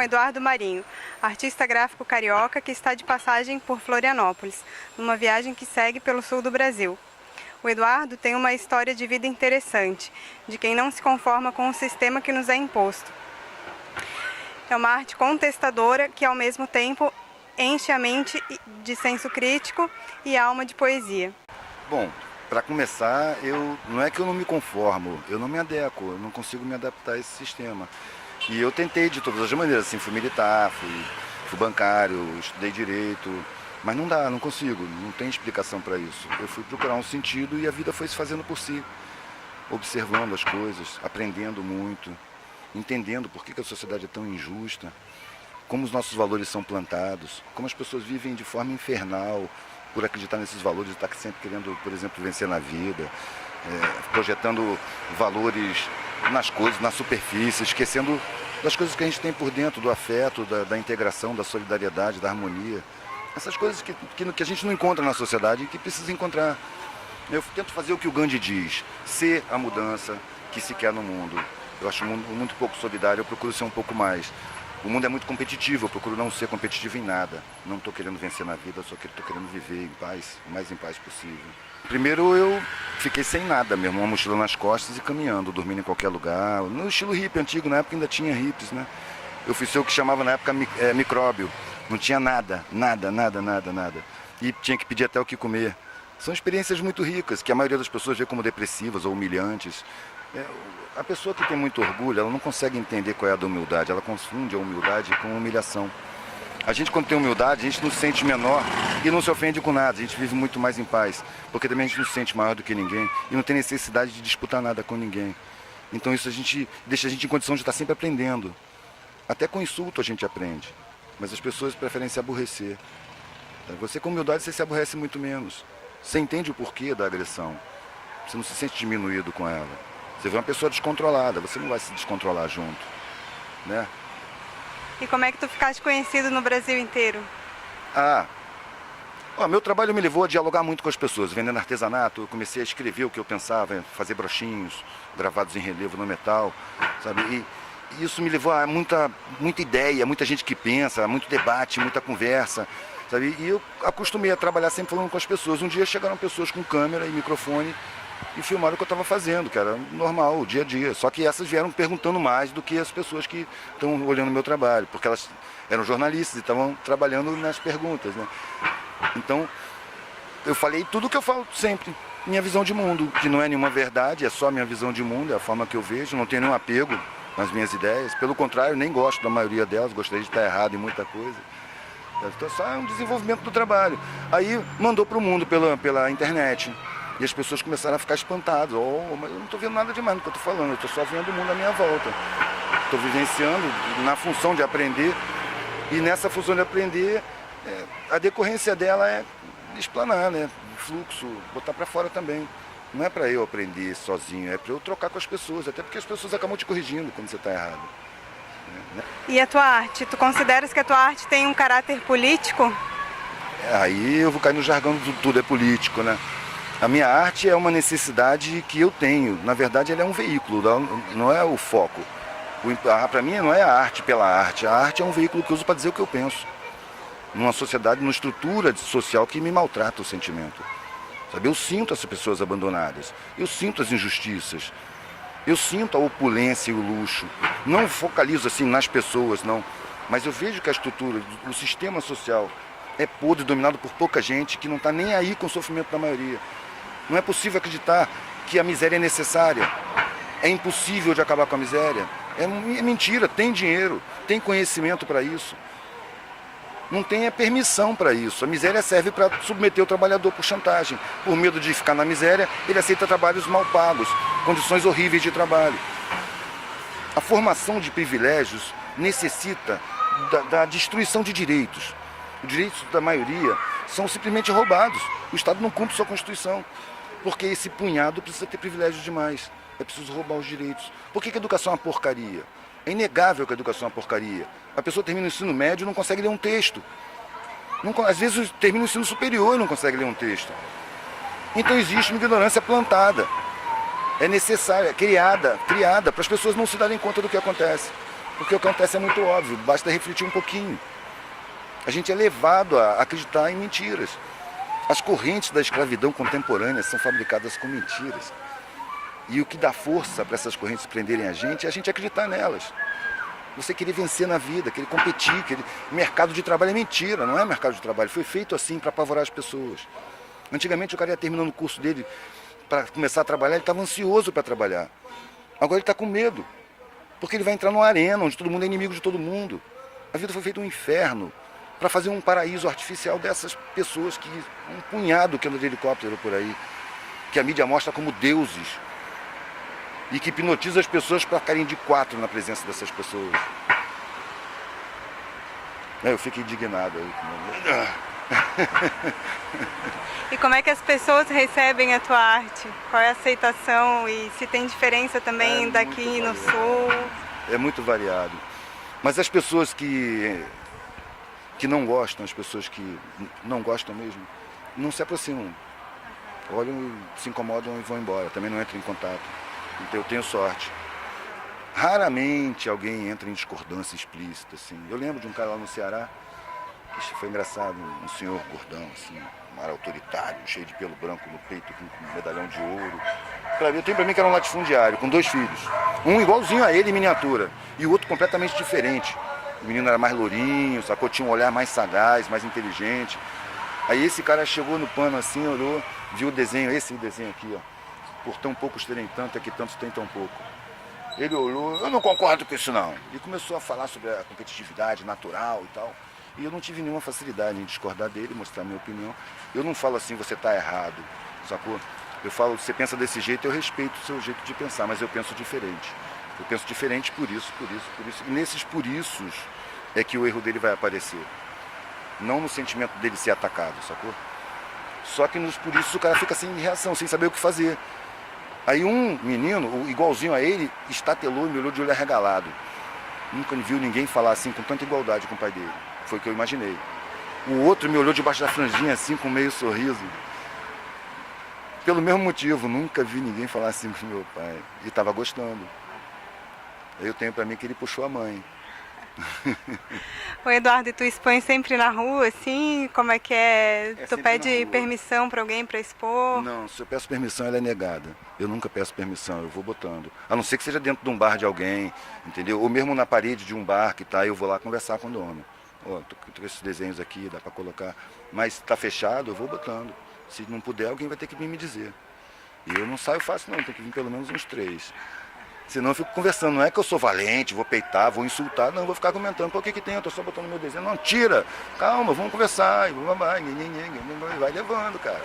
Eduardo Marinho, artista gráfico carioca que está de passagem por Florianópolis, numa viagem que segue pelo sul do Brasil. O Eduardo tem uma história de vida interessante, de quem não se conforma com o sistema que nos é imposto. É uma arte contestadora que, ao mesmo tempo, enche a mente de senso crítico e alma de poesia. Bom, para começar, não é que eu não me conformo, eu não me adequo, eu não consigo me adaptar a esse sistema. E eu tentei de todas as maneiras, assim, fui militar, fui bancário, estudei direito, mas não dá, não consigo, não tem explicação para isso. Eu fui procurar um sentido e a vida foi se fazendo por si, observando as coisas, aprendendo muito, entendendo por que a sociedade é tão injusta, como os nossos valores são plantados, como as pessoas vivem de forma infernal por acreditar nesses valores e estar sempre querendo, por exemplo, vencer na vida, projetando valores nas coisas, na superfície, esquecendo das coisas que a gente tem por dentro, do afeto, da integração, da solidariedade, da harmonia. Essas coisas que a gente não encontra na sociedade e que precisa encontrar. Eu tento fazer o que o Gandhi diz, ser a mudança que se quer no mundo. Eu acho o mundo muito pouco solidário, eu procuro ser um pouco mais. O mundo é muito competitivo, eu procuro não ser competitivo em nada. Não estou querendo vencer na vida, só que estou querendo viver em paz, o mais em paz possível. Primeiro eu fiquei sem nada mesmo, uma mochila nas costas e caminhando, dormindo em qualquer lugar. No estilo hippie antigo, na época ainda tinha hippies, né? Eu fui ser o que chamava na época micróbio. Não tinha nada. E tinha que pedir até o que comer. São experiências muito ricas, que a maioria das pessoas vê como depressivas ou humilhantes. A pessoa que tem muito orgulho, ela não consegue entender qual é a da humildade. Ela confunde a humildade com humilhação. A gente, quando tem humildade, a gente não se sente menor e não se ofende com nada. A gente vive muito mais em paz, porque também a gente não se sente maior do que ninguém e não tem necessidade de disputar nada com ninguém. Então isso deixa a gente em condição de estar sempre aprendendo. Até com insulto a gente aprende, mas as pessoas preferem se aborrecer. Você com humildade você se aborrece muito menos. Você entende o porquê da agressão. Você não se sente diminuído com ela. Você vê uma pessoa descontrolada, você não vai se descontrolar junto, né? E como é que tu ficaste conhecido no Brasil inteiro? Meu trabalho me levou a dialogar muito com as pessoas. Vendendo artesanato, eu comecei a escrever o que eu pensava, fazer brochinhos gravados em relevo no metal, sabe? E isso me levou a muita ideia, muita gente que pensa, muito debate, muita conversa, sabe? E eu acostumei a trabalhar sempre falando com as pessoas. Um dia chegaram pessoas com câmera e microfone e filmaram o que eu estava fazendo, que era normal, o dia a dia. Só que essas vieram perguntando mais do que as pessoas que estão olhando o meu trabalho, porque elas eram jornalistas e estavam trabalhando nas perguntas, né? Então, eu falei tudo o que eu falo sempre, minha visão de mundo, que não é nenhuma verdade, é só minha visão de mundo, é a forma que eu vejo, não tenho nenhum apego nas minhas ideias. Pelo contrário, nem gosto da maioria delas, gostaria de estar errado em muita coisa. Então, só é um desenvolvimento do trabalho. Aí, mandou para o mundo pela internet. E as pessoas começaram a ficar espantadas. Mas eu não estou vendo nada demais no que eu estou falando, eu estou só vendo o mundo à minha volta. Estou vivenciando na função de aprender. E nessa função de aprender, a decorrência dela é explanar, né? Fluxo, botar para fora também. Não é para eu aprender sozinho, é para eu trocar com as pessoas. Até porque as pessoas acabam te corrigindo quando você está errado. Né? E a tua arte? Tu consideras que a tua arte tem um caráter político? Aí eu vou cair no jargão do tudo é político, né? A minha arte é uma necessidade que eu tenho. Na verdade, ela é um veículo, não é o foco. Para mim, não é a arte pela arte. A arte é um veículo que eu uso para dizer o que eu penso. Numa sociedade, numa estrutura social que me maltrata o sentimento. Sabe? Eu sinto as pessoas abandonadas. Eu sinto as injustiças. Eu sinto a opulência e o luxo. Não focalizo assim nas pessoas, não. Mas eu vejo que a estrutura, o sistema social é podre, dominado por pouca gente que não está nem aí com o sofrimento da maioria. Não é possível acreditar que a miséria é necessária. É impossível de acabar com a miséria. É mentira, tem dinheiro, tem conhecimento para isso. Não tem permissão para isso. A miséria serve para submeter o trabalhador por chantagem. Por medo de ficar na miséria, ele aceita trabalhos mal pagos, condições horríveis de trabalho. A formação de privilégios necessita da destruição de direitos. Os direitos da maioria são simplesmente roubados. O Estado não cumpre sua Constituição. Porque esse punhado precisa ter privilégio demais. É preciso roubar os direitos. Por que a educação é uma porcaria? É inegável que a educação é uma porcaria. A pessoa termina o ensino médio e não consegue ler um texto. Às vezes termina o ensino superior e não consegue ler um texto. Então existe uma ignorância plantada. É necessária, criada para as pessoas não se darem conta do que acontece. Porque o que acontece é muito óbvio, basta refletir um pouquinho. A gente é levado a acreditar em mentiras. As correntes da escravidão contemporânea são fabricadas com mentiras. E o que dá força para essas correntes prenderem a gente é a gente acreditar nelas. Você querer vencer na vida, querer competir, mercado de trabalho é mentira, não é mercado de trabalho. Foi feito assim para apavorar as pessoas. Antigamente o cara ia terminando o curso dele para começar a trabalhar, ele estava ansioso para trabalhar. Agora ele está com medo, porque ele vai entrar numa arena onde todo mundo é inimigo de todo mundo. A vida foi feita um inferno para fazer um paraíso artificial dessas pessoas, que um punhado que anda de helicóptero por aí, que a mídia mostra como deuses e que hipnotiza as pessoas para ficarem de quatro na presença dessas pessoas. Eu fico indignado aí. E como é que as pessoas recebem a tua arte? Qual é a aceitação e se tem diferença também daqui no sul? É muito variado. Mas as pessoas que não gostam, as pessoas que não gostam mesmo, não se aproximam. Olham, se incomodam e vão embora. Também não entram em contato. Então eu tenho sorte. Raramente alguém entra em discordância explícita, assim. Eu lembro de um cara lá no Ceará, que foi engraçado, um senhor gordão, assim, um ar autoritário, cheio de pelo branco no peito, com um medalhão de ouro. Eu tenho pra mim que era um latifundiário, com 2 filhos. Um igualzinho a ele em miniatura, e o outro completamente diferente. O menino era mais lourinho, sacou? Tinha um olhar mais sagaz, mais inteligente. Aí esse cara chegou no pano assim, olhou, viu o desenho, esse desenho aqui, ó. Por tão poucos terem tanto, é que tantos têm tão pouco. Ele olhou, eu não concordo com isso não. E começou a falar sobre a competitividade natural e tal. E eu não tive nenhuma facilidade em discordar dele, mostrar a minha opinião. Eu não falo assim, você está errado, sacou? Eu falo, você pensa desse jeito, eu respeito o seu jeito de pensar, mas eu penso diferente. Eu penso diferente por isso, por isso, por isso. E nesses por issos é que o erro dele vai aparecer. Não no sentimento dele ser atacado, sacou? Só que nos por isso o cara fica sem reação, sem saber o que fazer. Aí um menino, igualzinho a ele, estatelou e me olhou de olho arregalado. Nunca viu ninguém falar assim com tanta igualdade com o pai dele. Foi o que eu imaginei. O outro me olhou debaixo da franjinha assim, com meio sorriso. Pelo mesmo motivo, nunca vi ninguém falar assim com meu pai. E estava gostando. Aí eu tenho pra mim que ele puxou a mãe. O Eduardo, e tu expõe sempre na rua, assim? Como é que é? Tu pede permissão para alguém para expor? Não, se eu peço permissão, ela é negada. Eu nunca peço permissão, eu vou botando. A não ser que seja dentro de um bar de alguém, entendeu? Ou mesmo na parede de um bar que tá, eu vou lá conversar com o dono. Ó, tô com esses desenhos aqui, dá para colocar. Mas tá fechado, eu vou botando. Se não puder, alguém vai ter que vir me dizer. E eu não saio fácil não, tem que vir pelo menos uns 3. Senão eu fico conversando, não é que eu sou valente, vou peitar, vou insultar, não, vou ficar comentando, o que que tem, eu tô só botando meu desenho. Não, tira, calma, vamos conversar, vai levando, cara.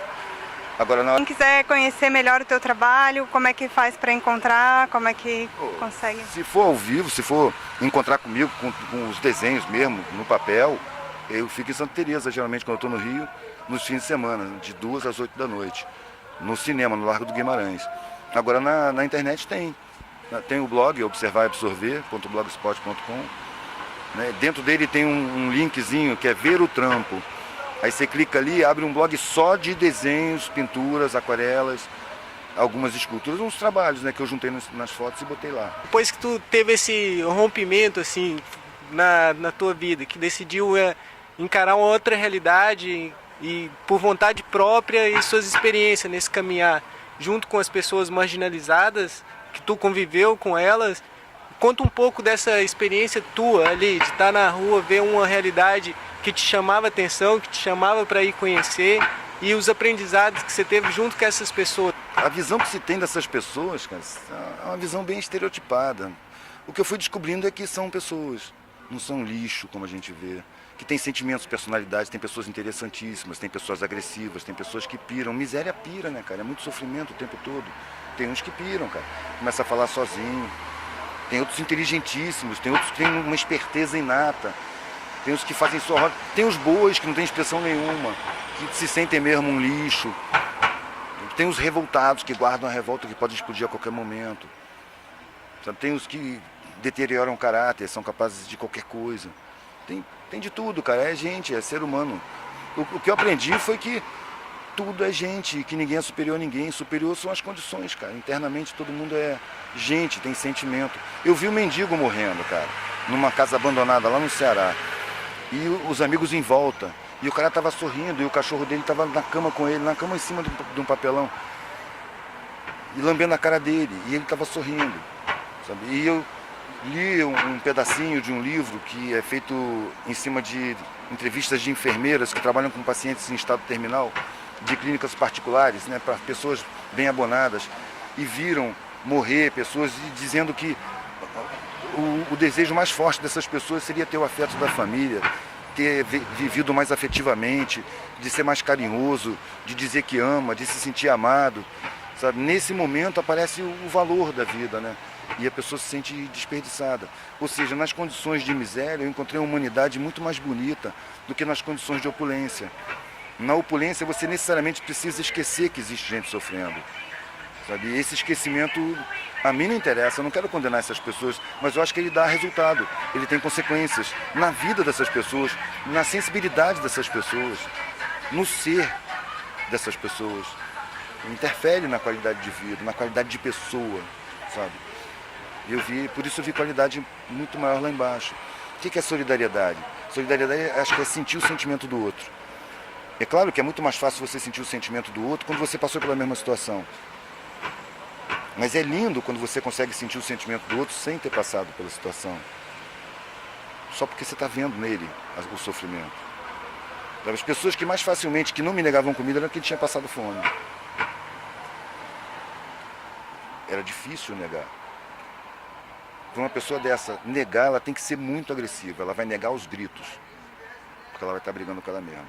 Agora, quem quiser conhecer melhor o teu trabalho, como é que faz para encontrar, como é que consegue? Se for ao vivo, se for encontrar comigo com os desenhos mesmo, no papel, eu fico em Santa Teresa, geralmente quando eu estou no Rio, nos fins de semana, de 2 às 8 da noite, no cinema, no Largo do Guimarães. Agora na internet tem o blog observarabsorver.blogspot.com, né? Dentro dele tem um linkzinho que é ver o trampo. Aí você clica ali, abre um blog só de desenhos, pinturas, aquarelas, algumas esculturas, uns trabalhos, né, que eu juntei nas fotos e botei lá. Depois que tu teve esse rompimento assim na tua vida, que decidiu encarar uma outra realidade e por vontade própria e suas experiências nesse caminhar junto com as pessoas marginalizadas, que tu conviveu com elas, conta um pouco dessa experiência tua ali, de estar na rua, ver uma realidade que te chamava atenção, que te chamava para ir conhecer, e os aprendizados que você teve junto com essas pessoas. A visão que se tem dessas pessoas, cara, é uma visão bem estereotipada. O que eu fui descobrindo é que são pessoas, não são lixo, como a gente vê, que tem sentimentos, personalidades, tem pessoas interessantíssimas, tem pessoas agressivas, tem pessoas que piram. Miséria pira, né, cara? É muito sofrimento o tempo todo. Tem uns que piram, cara. Começa a falar sozinho. Tem outros inteligentíssimos, tem outros que têm uma esperteza inata. Tem os que fazem só roda. Tem os bois que não têm expressão nenhuma, que se sentem mesmo um lixo. Tem os revoltados que guardam a revolta que pode explodir a qualquer momento. Tem os que deterioram o caráter, são capazes de qualquer coisa. Tem de tudo, cara. É gente, é ser humano. O que eu aprendi foi que tudo é gente, que ninguém é superior a ninguém. Superior são as condições, cara. Internamente todo mundo é gente, tem sentimento. Eu vi o mendigo morrendo, cara. numa casa abandonada lá no Ceará. E os amigos em volta. E o cara estava sorrindo e o cachorro dele estava na cama com ele, na cama em cima de um papelão. E lambendo a cara dele. E ele estava sorrindo. Sabe? E eu li um pedacinho de um livro que é feito em cima de entrevistas de enfermeiras que trabalham com pacientes em estado terminal, de clínicas particulares, né, para pessoas bem abonadas. E viram morrer pessoas dizendo que o desejo mais forte dessas pessoas seria ter o afeto da família, ter vivido mais afetivamente, de ser mais carinhoso, de dizer que ama, de se sentir amado. Sabe? Nesse momento aparece o valor da vida, né? E a pessoa se sente desperdiçada. Ou seja, nas condições de miséria eu encontrei uma humanidade muito mais bonita do que nas condições de opulência. Na opulência você necessariamente precisa esquecer que existe gente sofrendo. Sabe? E esse esquecimento a mim não interessa, eu não quero condenar essas pessoas, mas eu acho que ele dá resultado, ele tem consequências na vida dessas pessoas, na sensibilidade dessas pessoas, no ser dessas pessoas. Interfere na qualidade de vida, na qualidade de pessoa, sabe? Por isso eu vi qualidade muito maior lá embaixo. O que é solidariedade? Solidariedade, acho que é sentir o sentimento do outro. É claro que é muito mais fácil você sentir o sentimento do outro quando você passou pela mesma situação. Mas é lindo quando você consegue sentir o sentimento do outro sem ter passado pela situação. Só porque você está vendo nele o sofrimento. As pessoas que mais facilmente, que não me negavam comida, eram quem tinha passado fome. Era difícil negar. Para uma pessoa dessa, negar, ela tem que ser muito agressiva. Ela vai negar aos gritos. Porque ela vai estar brigando com ela mesma.